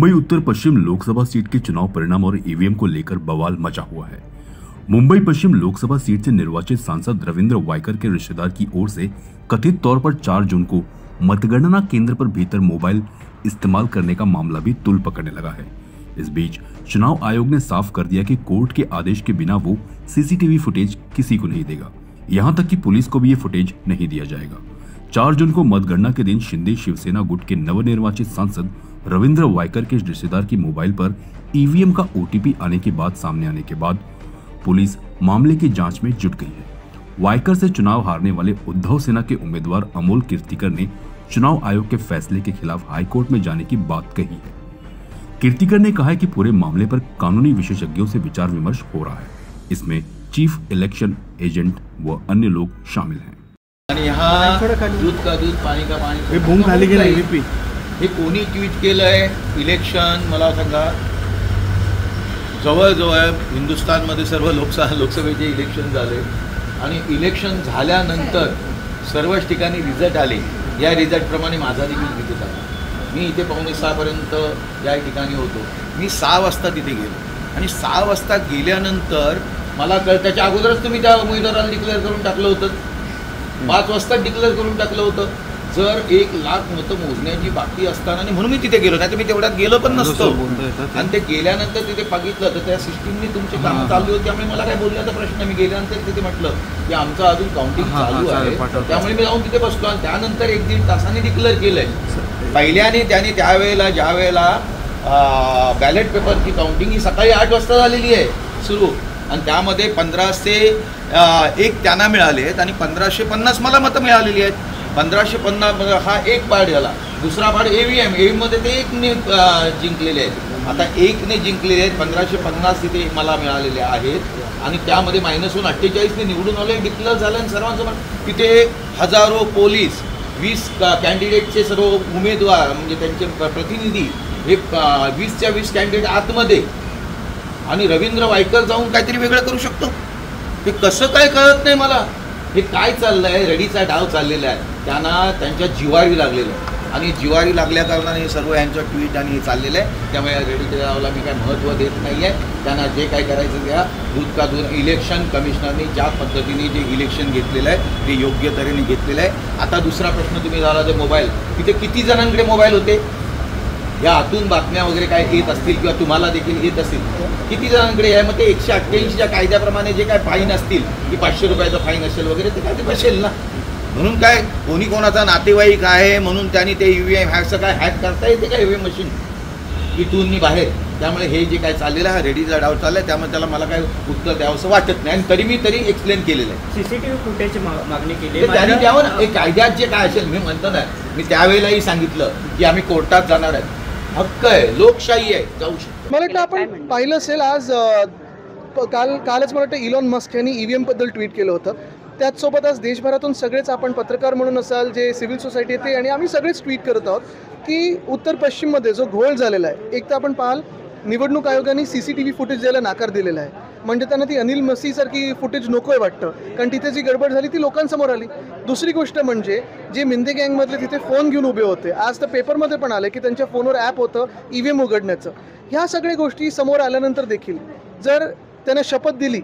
मुंबई उत्तर पश्चिम लोकसभा सीट के चुनाव परिणाम और ईवीएम को लेकर बवाल मचा हुआ है। मुंबई पश्चिम लोकसभा सीट से निर्वाचित सांसद रविंद्र वायकर के रिश्तेदार की ओर से कथित तौर पर 4 जून को मतगणना केंद्र पर भीतर मोबाइल इस्तेमाल करने का मामला भी तूल पकड़ने लगा है। इस बीच चुनाव आयोग ने साफ कर दिया कि कोर्ट के आदेश के बिना वो सीसीटीवी फुटेज किसी को नहीं देगा। यहाँ तक कि पुलिस को भी ये फुटेज नहीं दिया जाएगा। 4 जून को मतगणना के दिन शिंदे शिवसेना गुट के नवनिर्वाचित सांसद रविंद्र वायकर के रिश्तेदार की मोबाइल पर ईवीएम का ओटीपी आने की बात सामने आने के बाद पुलिस मामले की जांच में जुट गई है। वायकर से चुनाव हारने वाले उद्धव सेना के उम्मीदवार अमोल कीर्तिकर ने चुनाव आयोग के फैसले के खिलाफ हाईकोर्ट में जाने की बात कही है। कीर्तिकर ने कहा है कि पूरे मामले पर कानूनी विशेषज्ञों से विचार विमर्श हो रहा है। इसमें चीफ इलेक्शन एजेंट व अन्य लोग शामिल हैं। आणि हा दूध का दूध पाणी का पाणी हे बूम खाली गेलं ईव्हीपी हे कोणी ट्विट केलंय? इलेक्शन मला सांगा, जवळजवळ हिंदुस्थानमध्ये सर्व लोकसभेचे इलेक्शन झाले आणि इलेक्शन झाल्यानंतर सर्वच ठिकाणी रिझल्ट आले। या रिझल्टप्रमाणे माझा देखील तिथे झाला। मी इथे 5:45 पर्यंत या ठिकाणी होतो। मी 6 वाजता तिथे गेलो आणि 6 वाजता गेल्यानंतर मला त्याच्या अगोदरच तुम्ही त्या उमेदवाराला डिक्लेअर करून टाकलं होतं। 5 वाजता डिक्लेअर करून टाकलं होतं। जर 1 लाख मतं मोजण्याची बाकी असताना आणि म्हणून मी तिथे गेलो, नाही तर मी तेवढ्यात गेलो पण नसतो। आणि ते गेल्यानंतर तिथे बघितलं तर त्या सिस्टीमने तुमचे काम चालू होते, त्यामुळे मला काय बोलण्याचा प्रश्न। मी गेल्यानंतर तिथे म्हटलं की आमचं अजून काउंटिंग चालू आहे, त्यामुळे मी जाऊन तिथे बसलो आणि त्यानंतर 1-1.5 तासाने डिक्लेअर केलंय। पहिल्याने त्याने त्यावेळेला ज्यावेळेला बॅलेट पेपरची काउंटिंग ही सकाळी 8 वाजता झालेली आहे सुरू, आणि त्यामध्ये 1501 त्यांना मिळाले आहेत आणि 1550 मला मतं मिळालेली आहेत। 1550 हा एक पार्ट झाला। दुसरा पार्ट ईव्हीएम मध्ये ते 1ने जिंकलेले आहेत। आता 1ने जिंकलेले आहेत, 1550 तिथे मला मिळालेले आहेत आणि त्यामध्ये -1 48ने निवडून आले, डिक्लेअर झालं आणि सर्वांसमोर तिथे हजारो पोलीस, 20 कॅन्डिडेटचे सर्व उमेदवार म्हणजे त्यांचे प्रतिनिधी हे 20च्या 20 कॅन्डिडेट आतमध्ये, आणि रवींद्र वायकर जाऊन काहीतरी वेगळं करू शकतो। हे कसं काय कळत नाही मला। हे काय चाललंय? रेडीचा डाव चाललेला आहे, त्यांना त्यांच्या जिवारी लागलेलं आहे आणि जिवारी लागल्या कारणाने सर्व यांचं ट्विट आणि हे चाललेलं आहे। त्यामुळे रेडीच्या डावाला मी काय महत्त्व देत नाही आहे। त्यांना जे काय करायचं त्या दूध का दूध। इलेक्शन कमिशनरने ज्या पद्धतीने जे इलेक्शन घेतलेलं आहे ते योग्य तऱ्हेने घेतलेलं आहे। आता दुसरा प्रश्न तुम्ही झाला ते मोबाईल, तिथे किती जणांकडे मोबाईल होते? या आतून बातम्या वगैरे काय येत असतील किंवा तुम्हाला देखील येत असतील, किती जणांकडे आहे? मग ते 188च्या कायद्याप्रमाणे जे काय फाईन असतील की 500 रुपयाचा फाईन असेल वगैरे, ते काय ते बसेल ना। म्हणून काय कोणी कोणाचा नातेवाईक आहे म्हणून त्यांनी ते ईव्हीएम हॅकचं काय हॅक करता येते का ईव्हीएम मशीन इथून बाहेर? त्यामुळे हे जे काय चाललेलं आहे रेडीचा डाव चाललाय, त्यामुळे त्याला मला काय उत्तर द्यावं असं वाटत नाही आणि तरी एक्सप्लेन केलेलं आहे। सीसीटीव्ही फुटेजची मागणी केली त्यांनी त्यावर कायद्यात जे काय असेल, मी म्हणतो ना, मी त्यावेळेलाही सांगितलं की आम्ही कोर्टात जाणार आहे, हक्क आहे, लोकशाही आहे, जाऊ शकतो। मला वाटतं आपण पाहिलं असेल आज कालच मला वाटतं इलॉन मस्क यांनी ईव्हीएम बद्दल ट्विट केलं होतं। त्याचसोबत आज देशभरातून सगळेच आपण पत्रकार म्हणून असाल, जे सिव्हिल सोसायटी येते आणि आम्ही सगळेच ट्विट करत आहोत की उत्तर पश्चिममध्ये जो घोळ झालेला आहे, एक तर आपण पाहाल निवडणूक आयोगाने सीसीटीव्ही फुटेज द्यायला नाकार दिलेला आहे। म्हणजे त्यांना ती अनिल मसीसारखी फुटेज नको आहे वाटतं, कारण तिथे जी गडबड झाली ती लोकांसमोर आली। दुसरी गोष्ट म्हणजे जे मिंदे गँगमधले तिथे फोन घेऊन उभे होते, आज तर पेपरमध्ये पण आले की त्यांच्या फोनवर ॲप होतं ईव्हीएम उघडण्याचं। ह्या सगळ्या गोष्टी समोर आल्यानंतर देखील जर त्यांना शपथ दिली,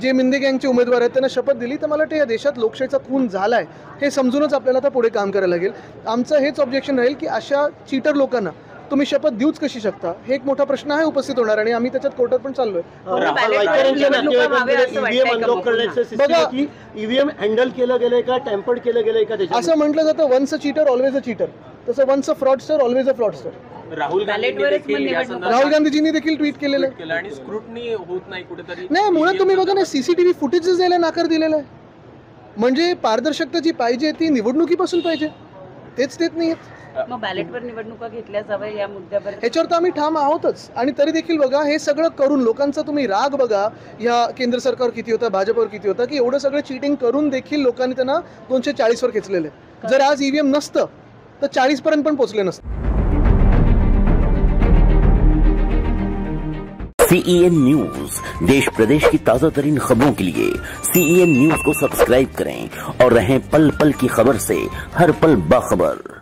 जे मिंदे गँगचे उमेदवार आहेत त्यांना शपथ दिली, तर मला वाटतं या देशात लोकशाहीचा खून झाला आहे हे समजूनच आपल्याला आता पुढे काम करायला लागेल। आमचं हेच ऑब्जेक्शन राहील की अशा चीटर लोकांना तुम्ही शपथ देऊच कशी शकता, हे एक मोठा प्रश्न आहे उपस्थित होणार आणि आम्ही त्याच्यात कोर्टात पण चाललोय। ईव्हीएम हँडल केलं गेलंय का, टेम्पर्ड केलं गेलंय का? असं म्हटलं जातं once a cheater always a cheater, तसं once a fraudster always a fraudster. Rahul गांधीजींनी देखील ट्विट केलेलं आहे आणि स्क्रुटनी होत नाही कुठेतरी। नाही, मुळात तुम्ही बघा ना, सीसीटीव्ही फुटेजेस द्यायला नाकार दिलेला आहे। म्हणजे पारदर्शकता जी पाहिजे ती निवडणुकीपासून पाहिजे, तेच देत नाहीत। मग बॅलेटवर निवडणुका घेतल्या जाव्या या मुद्द्यावर ह्याच्यावर तर आम्ही ठाम आहोतच। आणि तरी देखील बघा, हे सगळं करून लोकांचा तुम्ही राग बघा या केंद्र सरकारवर किती होता, भाजपवर किती होता, की एवढं सगळं चीटिंग करून देखील लोकांनी त्यांना 240 वर खेचलेले। जर आज ईव्हीएम नसतं तर 40 पर्यंत पण पोहोचले नसते। CEN न्यूज, देश प्रदेश की ताजा तरीन खबरों के लिए CEN न्यूज को सब्सक्राइब करें और रहें पल पल की खबर से हर पल बाखबर।